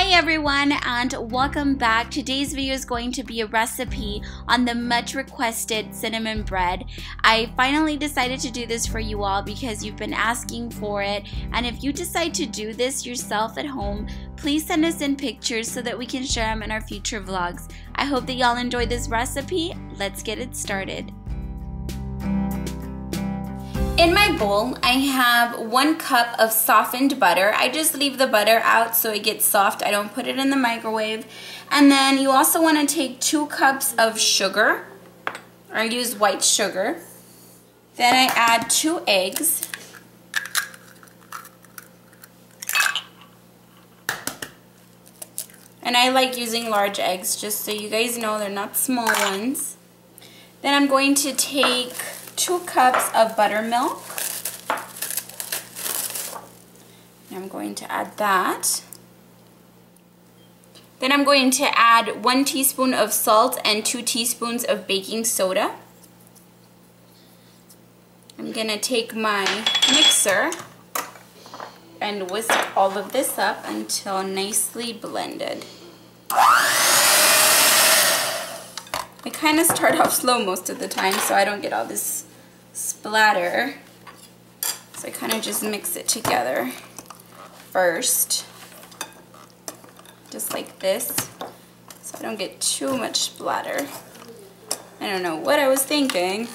Hi everyone, and welcome back. Today's video is going to be a recipe on the much requested cinnamon bread. I finally decided to do this for you all because you've been asking for it, and if you decide to do this yourself at home, please send us in pictures so that we can share them in our future vlogs. I hope that y'all enjoy this recipe. Let's get it started. In my bowl, I have 1 cup of softened butter. I just leave the butter out so it gets soft. I don't put it in the microwave. And then you also want to take 2 cups of sugar. I use white sugar. Then I add 2 eggs. And I like using large eggs, just so you guys know they're not small ones. Then I'm going to take 2 cups of buttermilk. I'm going to add that. Then I'm going to add 1 teaspoon of salt and 2 teaspoons of baking soda. I'm going to take my mixer and whisk all of this up until nicely blended. I kind of start off slow most of the time so I don't get all this splatter. So I kind of just mix it together first, just like this, so I don't get too much splatter. I don't know what I was thinking.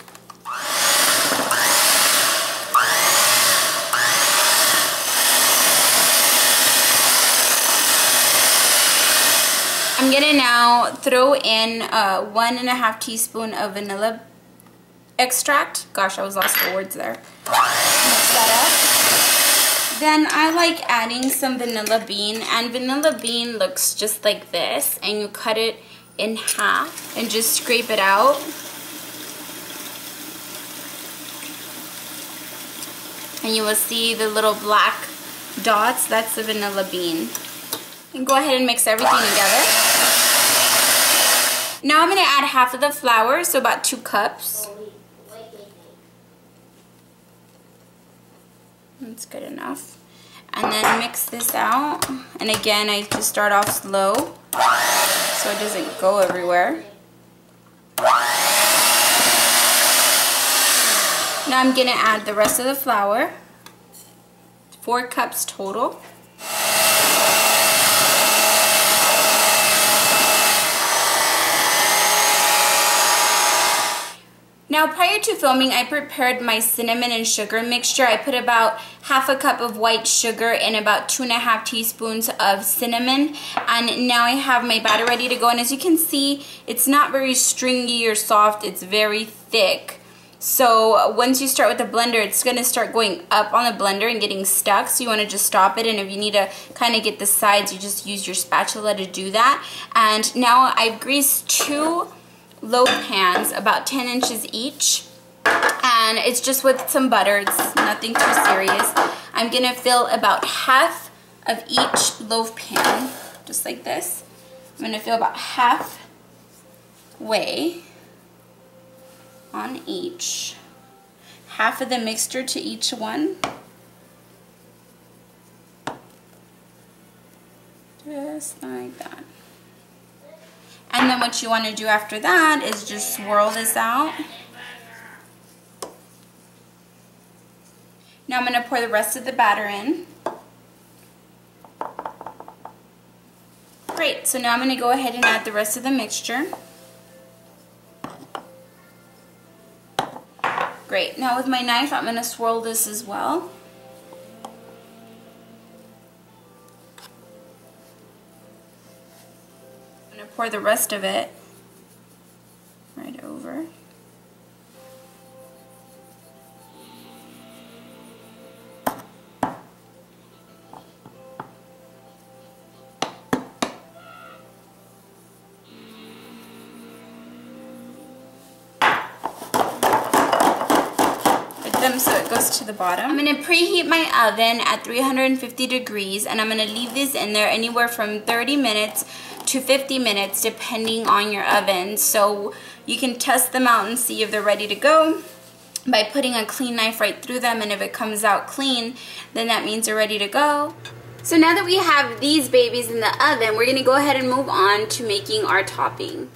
I'm gonna now throw in 1.5 teaspoon of vanilla extract. Gosh, I was lost for words there. Mix that up. Then I like adding some vanilla bean, and vanilla bean looks just like this, and you cut it in half and just scrape it out. And you will see the little black dots, that's the vanilla bean. And go ahead and mix everything together. Now I'm going to add half of the flour, so about 2 cups. That's good enough. And then mix this out. And again, I just start off slow so it doesn't go everywhere. Now I'm going to add the rest of the flour. 4 cups total. Now prior to filming, I prepared my cinnamon and sugar mixture. I put about half a cup of white sugar and about 2.5 teaspoons of cinnamon. And now I have my batter ready to go. And as you can see, it's not very stringy or soft. It's very thick. So once you start with the blender, it's going to start going up on the blender and getting stuck. So you want to just stop it. And if you need to kind of get the sides, you just use your spatula to do that. And now I've greased 2 loaf pans, about 10 inches each, and it's just with some butter. It's nothing too serious. I'm gonna fill about half of each loaf pan, just like this. I'm gonna fill about halfway on each, half of the mixture to each one, just like that. And then what you want to do after that is just swirl this out. Now I'm going to pour the rest of the batter in. Great, so now I'm going to go ahead and add the rest of the mixture. Great, now with my knife I'm going to swirl this as well. Pour the rest of it right over. Put them so it goes to the bottom. I'm going to preheat my oven at 350 degrees, and I'm going to leave this in there anywhere from 30 minutes to 50 minutes depending on your oven. So you can test them out and see if they're ready to go by putting a clean knife right through them, and if it comes out clean, then that means they're ready to go. So now that we have these babies in the oven, we're gonna go ahead and move on to making our topping.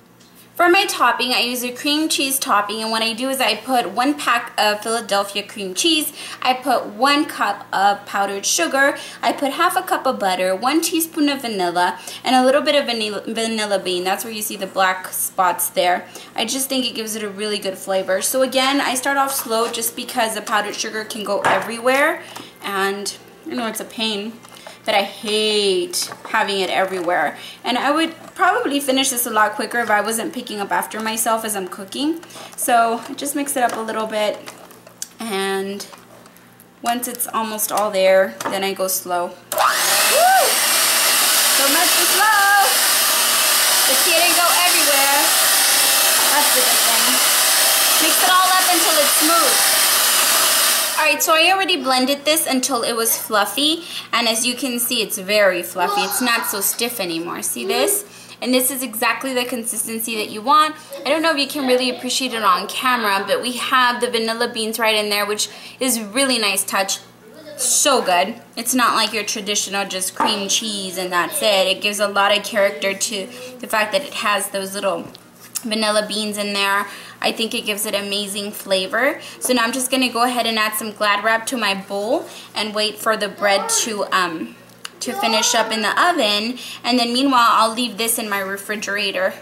For my topping, I use a cream cheese topping, and what I do is I put 1 pack of Philadelphia cream cheese, I put 1 cup of powdered sugar, I put half a cup of butter, 1 teaspoon of vanilla, and a little bit of vanilla bean. That's where you see the black spots there. I just think it gives it a really good flavor. So again, I start off slow just because the powdered sugar can go everywhere, and I know it's a pain, but I hate having it everywhere. And I would probably finish this a lot quicker if I wasn't picking up after myself as I'm cooking. So I just mix it up a little bit, and once it's almost all there, then I go slow. Woo! So much for slow! The tea didn't go everywhere. That's the good thing. Mix it all up until it's smooth. Alright, so I already blended this until it was fluffy, and as you can see, it's very fluffy. It's not so stiff anymore. See this? And this is exactly the consistency that you want. I don't know if you can really appreciate it on camera, but we have the vanilla beans right in there, which is really nice touch. So good. It's not like your traditional just cream cheese and that's it. It gives a lot of character to the fact that it has those little vanilla beans in there. I think it gives it amazing flavor. So now I'm just gonna go ahead and add some Glad Wrap to my bowl and wait for the bread to finish up in the oven, and then meanwhile I'll leave this in my refrigerator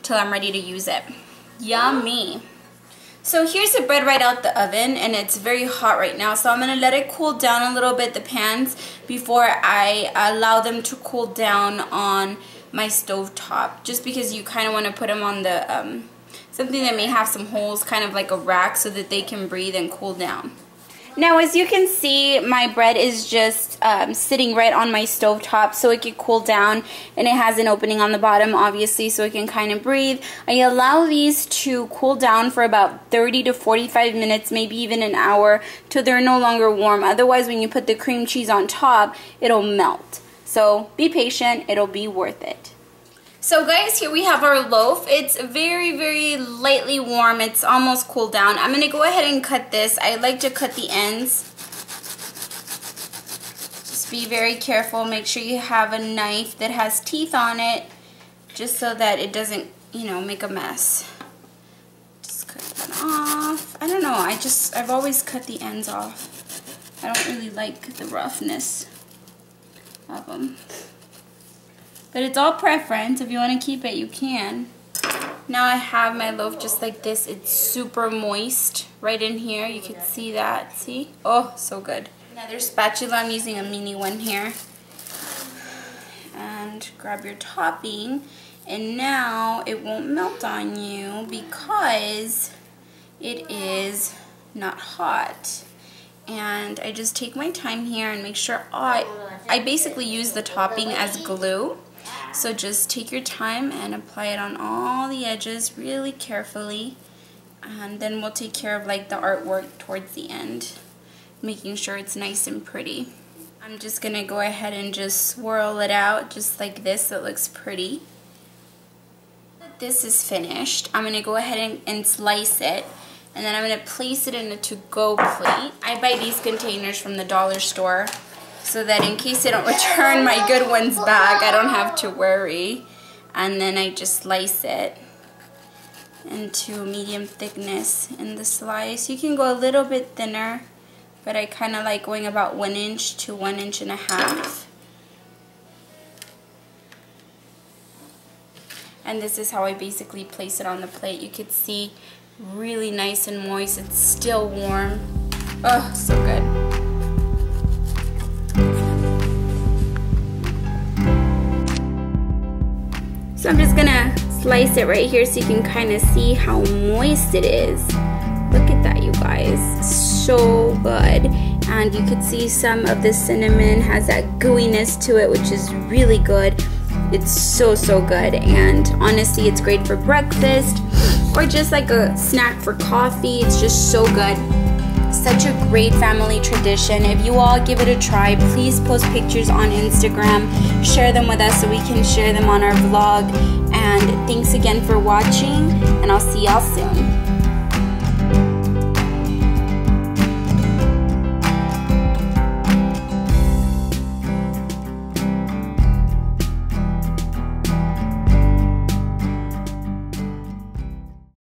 till I'm ready to use it. Yummy. So here's the bread right out the oven, and it's very hot right now, so I'm gonna let it cool down a little bit, the pans, before I allow them to cool down on my stove top, just because you kind of want to put them on the something that may have some holes, kind of like a rack, so that they can breathe and cool down. Now as you can see, my bread is just sitting right on my stove top so it can cool down, and it has an opening on the bottom obviously so it can kind of breathe. I allow these to cool down for about 30 to 45 minutes, maybe even an hour, till they're no longer warm. Otherwise, when you put the cream cheese on top, it'll melt. So be patient, it'll be worth it. So guys, here we have our loaf. It's very, very lightly warm. It's almost cooled down. I'm gonna go ahead and cut this. I like to cut the ends. Just be very careful. Make sure you have a knife that has teeth on it, just so that it doesn't, you know, make a mess. Just cut that off. I don't know, I've always cut the ends off. I don't really like the roughness of them. But it's all preference. If you want to keep it, you can. Now I have my loaf just like this. It's super moist right in here. You can see that. See? Oh, so good. Another spatula. I'm using a mini one here. And grab your topping. And now it won't melt on you because it is not hot. And I just take my time here and make sure I basically use the topping as glue. So just take your time and apply it on all the edges really carefully, and then we'll take care of like the artwork towards the end, making sure it's nice and pretty. I'm just gonna go ahead and just swirl it out just like this so it looks pretty. This is finished. I'm gonna go ahead and slice it, and then I'm gonna place it in a to-go plate. I buy these containers from the dollar store, so that in case they don't return my good ones back, I don't have to worry. And then I just slice it into medium thickness in the slice. You can go a little bit thinner, but I kind of like going about 1 inch to 1.5 inches. And this is how I basically place it on the plate. You can see really nice and moist. It's still warm. Oh, so good. So I'm just gonna slice it right here so you can kind of see how moist it is. Look at that, you guys. So good. And you can see some of the cinnamon has that gooiness to it, which is really good. It's so, so good. And honestly, it's great for breakfast or just like a snack for coffee. It's just so good. Such a great family tradition. If you all give it a try, please post pictures on Instagram, share them with us so we can share them on our vlog. And thanks again for watching, and I'll see y'all soon.